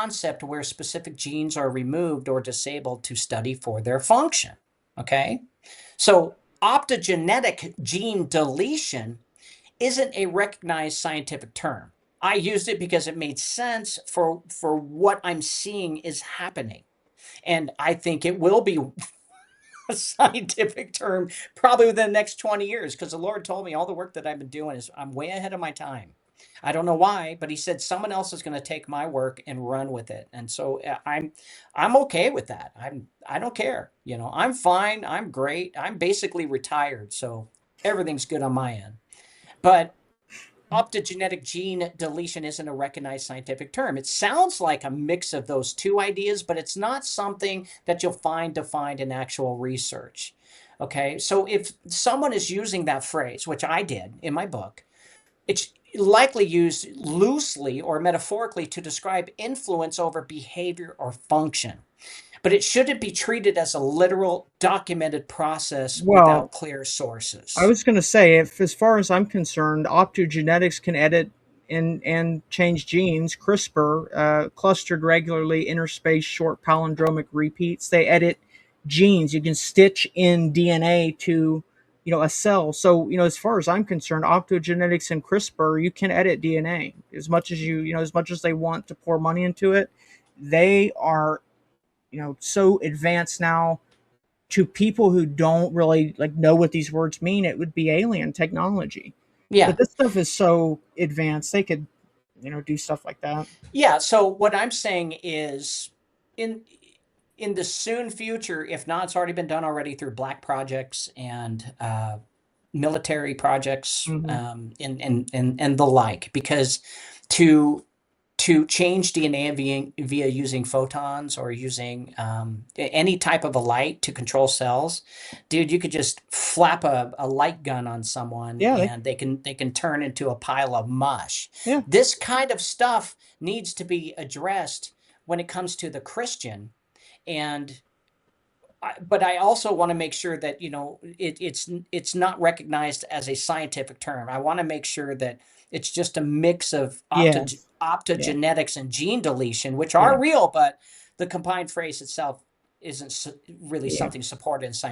concept where specific genes are removed or disabled to study for their function. Okay? So optogenetic gene deletion isn't a recognized scientific term. I used it because it made sense for what I'm seeing is happening. And I think it will be a scientific term probably within the next 20 years because the Lord told me all the work that I've been doing is I'm way ahead of my time. I don't know why, but he said someone else is going to take my work and run with it. And so I'm okay with that. I don't care. You know, I'm fine. I'm great. I'm basically retired, so everything's good on my end. But optogenetic gene deletion isn't a recognized scientific term. It sounds like a mix of those two ideas, but it's not something that you'll find defined in actual research. Okay, so if someone is using that phrase, which I did in my book, it's likely used loosely or metaphorically to describe influence over behavior or function. But it shouldn't be treated as a literal documented process Well, without clear I sources. was going to say, if as far as I'm concerned, optogenetics can edit and change genes. CRISPR, clustered regularly interspaced short palindromic repeats, they edit genes. You can stitch in DNA to, a cell. So, as far as I'm concerned, optogenetics and CRISPR, you can edit DNA as much as as much as they want to pour money into it. They are, so advanced now. To people who don't really like know what these words mean, it would be alien technology. But Yeah. this stuff is so advanced, they could, do stuff like that. Yeah, so what I'm saying is in in the soon future, if not, it's already been done already through black projects and military projects Hmm. and the like, because to to change DNA via using photons or using any type of a light to control cells, dude, you could just flap a light gun on someone Yeah, and they can turn into a pile of mush. yeah, This kind of stuff needs to be addressed when it comes to the Christian. And but I also want to make sure that it's not recognized as a scientific term. I want to make sure that it's just a mix of yes, yeah, optogenetics and gene deletion, which yeah, are real, but the combined phrase itself isn't really yeah. something supported in science.